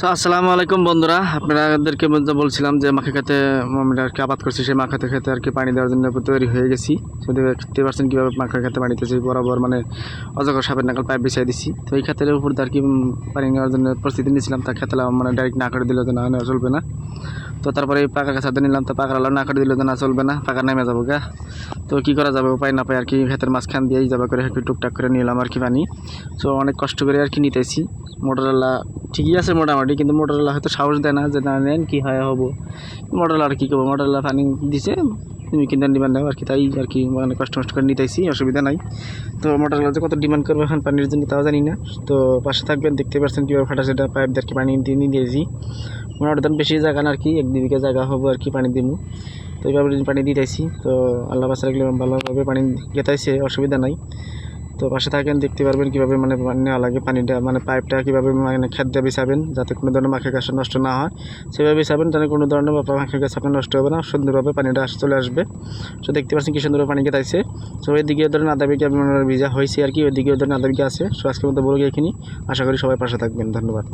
আসসালামু আলাইকুম বন্ধুরা, আপনাদেরকে বলছিলাম যে মাখা খেতে আমরা আর কি আবাদ করছি। সেই মাখা খেতে আর কি পানি দেওয়ার জন্য তৈরি হয়ে গেছি। সেটা দেখতে পাচ্ছেন কীভাবে মাখা খেতে পানি দিতেছি, বরাবর মানে অজগর সাপের নাকাল পাইপ বিছিয়ে দিচ্ছি। তো এই ক্ষেতের উপর আর কি পানি নেওয়ার জন্য প্রস্তুতি নিয়েছিলাম। তা খেতে মানে ডাইরেক্ট না করে দিলে তো না নেওয়া চলবে না। তো তারপরে এই পাকা কাছাতে নিলাম, তো পাকার আলো না করে দিলে তো না চলবে না, পাকা নেমে যাবো গা। তো কী করা যাবে, উপায় না পাই আর কি ক্ষেতের মাঝখান দিয়েই যাবে করে একটু টুকটাক করে নিলাম আর কি পানি। তো অনেক কষ্ট করে আর কি নিতেছি। মোটরওয়ালা ঠিকই আছে মোটামুটি, কিন্তু মোটরওয়ালা হয়তো সাহস দেয় না যে না নেন কী হয় হবো। মোটরওয়ালা আর কী করবো, মোটরওয়ালা পানি দিছে তুমি কিনতে ডিমান্ড নেও আর কি, তাই আর কি মানে কষ্ট করে নিতেছি, অসুবিধা নাই। তো মোটরওয়ালা যে কত ডিমান্ড করবে এখন পানির জন্য তাও জানি না। তো পাশে থাকবেন, দেখতে পাচ্ছেন কীভাবে ফাটা সেটা পাইপ দিয়ে আর কি পানি দিয়ে দিয়েছি। মোটামুটি বেশি জায়গা না আর কি, 1-2 বিঘা জায়গা হবো আর কি পানি দিব। তো এইভাবে পানি দিতেছি। তো আল্লাহ বাসা রাখলে ভালোভাবে পানি গেতাইছে, অসুবিধা নাই। তো পাশে থাকেন, দেখতে পারবেন কীভাবে মানে নেওয়া লাগে পানিটা, মানে পাইপটা কীভাবে মানে খেত দিয়ে বিছাবেন যাতে কোনো ধরনের মাখা গাছ নষ্ট না হয়, সেভাবে বিছাবেন যাতে কোনো ধরনের মাখা গাছ আপনার নষ্ট হবে না, সুন্দরভাবে পানিটা চলে আসবে। তো দেখতে পাচ্ছেন কি সুন্দরভাবে পানি গেতাইছে। তো ওইদিকে ধরেন আধা বিঘা ভিজা হয়েছে আর কি, ওইদিকে ধরেন আধা বিঘা আছে। তো আজকের মধ্যে বলে গিয়ে এখানে আশা করি সবাই পাশে থাকবেন, ধন্যবাদ।